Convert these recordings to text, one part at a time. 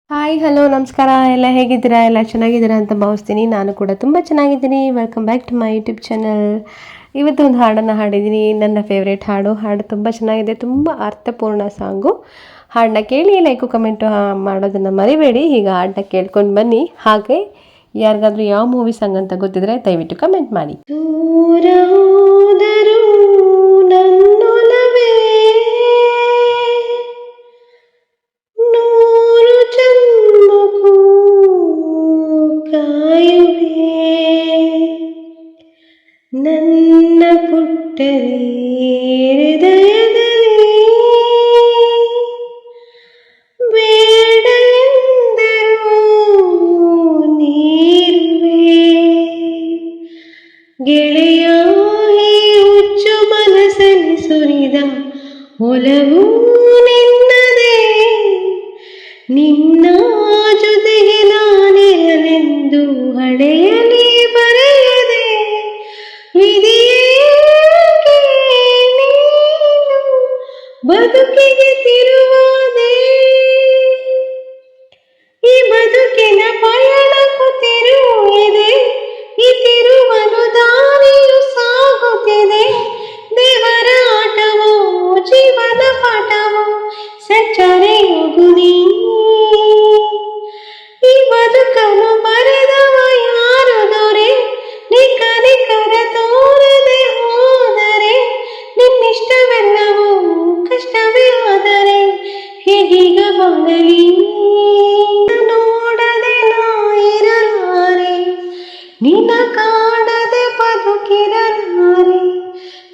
Hi hello ನಮಸ್ಕಾರ. ಎಲ್ಲ ಹೇಗಿದ್ದೀರಾ? ಎಲ್ಲ ಚೆನ್ನಾಗಿದ್ದೀರಾ ಅಂತ ಭಾವಿಸ್ತೀನಿ. ನಾನು ಕೂಡ ತುಂಬ ಚೆನ್ನಾಗಿದ್ದೀನಿ. Welcome back to my YouTube channel. ಇವತ್ತು ಒಂದು ಹಾಡನ್ನು ಹಾಡಿದ್ದೀನಿ. ನನ್ನ ಫೇವ್ರೇಟ್ ಹಾಡು ತುಂಬ ಚೆನ್ನಾಗಿದೆ. ತುಂಬ ಅರ್ಥಪೂರ್ಣ ಸಾಂಗು. ಹಾಡನ್ನ ಕೇಳಿ ಲೈಕು ಕಮೆಂಟು ಮಾಡೋದನ್ನು ಮರಿಬೇಡಿ. ಈಗ ಹಾಡನ್ನ ಕೇಳ್ಕೊಂಡು ಬನ್ನಿ. ಹಾಗೆ ಯಾರಿಗಾದ್ರೂ ಯಾವ ಮೂವಿ ಸಾಂಗ್ ಅಂತ ಗೊತ್ತಿದ್ರೆ ದಯವಿಟ್ಟು ಕಮೆಂಟ್ ಮಾಡಿ. ದೂರ ಹೋದರೂ ನನ್ನೊಲವೇ ನೂರು ಜನ್ಮಕ್ಕೂ ಕಾಯುವೆ, ನನ್ನ ಪುಟ್ಟರೆ ಹೃದಯದಲ್ಲಿ ಬೇಡ ಎಂದರೂ ನೀರುವೆ. ಗೆಳೆಯ ಹುಚ್ಚು ಮನಸ್ಸಲ್ಲಿ ಸುರಿದ ಒಲವು ನಿನ್ನದೇ, ನಿನ್ನ ಜೊತೆಗೆ ನಾನಿರಲೆಂದು ಹಳೆಯಲಿ ಬರೆಯದೆ. ವಿಧಿಯೇಕೆ ನೀನು ಬದುಕಿಗೆ ತಿರುವಾದೆ, ಈ ಬದುಕಿನ ಪಯಣಕ್ಕೂ ತಿರುವು ಇದೆ, ಈ ತಿರುವನು ದಾರಿಯು ಸಾಗುತ್ತಿದೆ. ದೇವರ ಆಟವೋ ಜೀವನ ಪಾಠವೋ ಸಚ್ಚರಿಯೋಗು ನೀ. ಈ ಬದುಕನ್ನು ಬರೆದವ ಯಾರು ದೊರೆ, ನಿಖರ ತೋರದೆ ಹೋದರೆ, ನಿನ್ನಿಷ್ಟವೆಲ್ಲವೂ ಕಷ್ಟವೇ ಆದರೆ ಹೇಗೀಗ ಬಾಳಲಿ. ನೋಡದೆ ನಾ ಇರಲಾರೆ, ನಿನ್ನ ಕಾಣದೆ ಬದುಕಿರಲಾರೆ,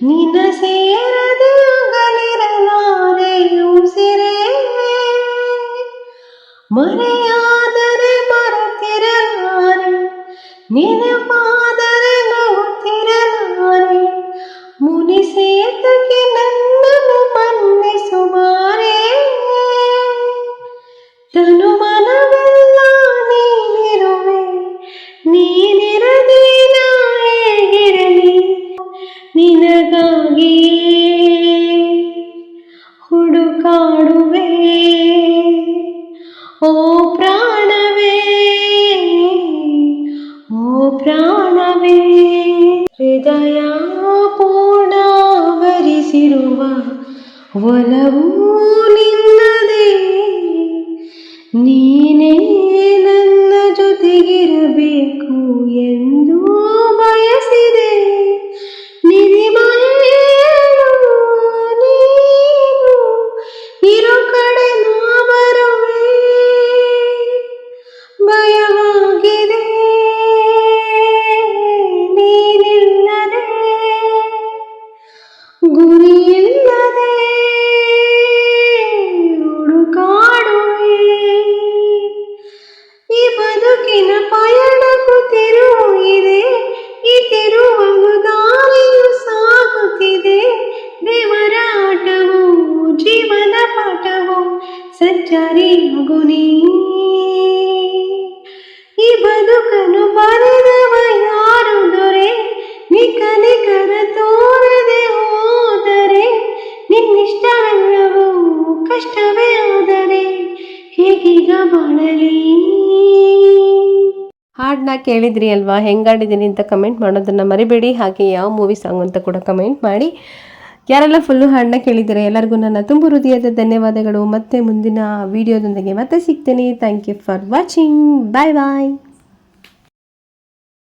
ನಿನ್ನ ಸೇರದೆ ಅಗಲಿರಲಾರೆ ಉಸಿರೇ. ಮರೆಯಾದರೆ ಮರೆತಿರಲಾರೆ, ನೆನಪಾದರೆ ನಗುತ್ತಿರಲಾರೆ, ಮುನಿಸೇತಕ್ಕೆ ನನ್ನನ್ನು ಮನ್ನಿಸುವಾರೆ. ತನು ಮನವೆಲ್ಲ ನೀನಿರುವೆ, ನೀನಿರದೆ ನಾ ಹೇಗಿರಲಿ. ನಿನಗಾಗಿಯೇ ಹುಡುಕಾಡುವೆ ಓ ಪ್ರಾಣವೇ, ಓ ಪ್ರಾಣವೇ. ಹೃದಯ ಪೂರ್ಣ ವರಿಸಿರುವ ಒಲವು ನಿನ್ನದೇ, ನೀನೇ ನನ್ನ ಜೊತೆಗಿರಬೇಕು ಎಂದು ಬಯಸಿದೆ. ನಿಧಿಮಯೇನು ನೀನು ಇರೋ ಕಡೆ ನಾ ಬರುವೆ, ಭಯವಾಗಿದೆ ನೀನಿಲ್ಲದೆ, ಗುರಿಯಿಲ್ಲದೆ ಹುಡುಕಾಡುವೆ. ಈ ಬದುಕಿನ ಪಯಣಕ್ಕೂ ತಿರುವು ಇದೆ, ಈ ತಿರುವಲು ದಾರಿಯು ಸಾಗುತ್ತಿದೆ. ದೇವರ ಆಟವೋ ಜೀವನ ಪಾಠವೋ ಸಚ್ಚರಿಯಾಗು ನೀ. ಈ ಬದುಕನ್ನು ಬರೆದವ ಯಾರು ದೊರೆ, ನಿಖರ ತೋರದೆ ಹೋದರೆ, ನಿನ್ನಿಷ್ಟವೆಲ್ಲವೂ ಕಷ್ಟವೇ ಆದರೆ ಹೇಗೀಗ ಬಾಳಲಿ. ಹಾಡನ್ನ ಕೇಳಿದ್ರಿ ಅಲ್ವಾ? ಹೆಂಗಾಡಿದ್ದೀನಿ ಅಂತ ಕಮೆಂಟ್ ಮಾಡೋದನ್ನು ಮರಿಬೇಡಿ. ಹಾಗೆ ಯಾವ ಮೂವಿ ಸಾಂಗ್ ಅಂತ ಕೂಡ ಕಮೆಂಟ್ ಮಾಡಿ. ಯಾರೆಲ್ಲ ಫುಲ್ಲು ಹಾಡನ್ನ ಕೇಳಿದ್ದೀರಾ ಎಲ್ಲರಿಗೂ ನನ್ನ ತುಂಬ ಹೃದಯದ ಧನ್ಯವಾದಗಳು. ಮತ್ತೆ ಮುಂದಿನ ವಿಡಿಯೋದೊಂದಿಗೆ ಮತ್ತೆ ಸಿಗ್ತೀನಿ. Thank you for watching. Bye bye.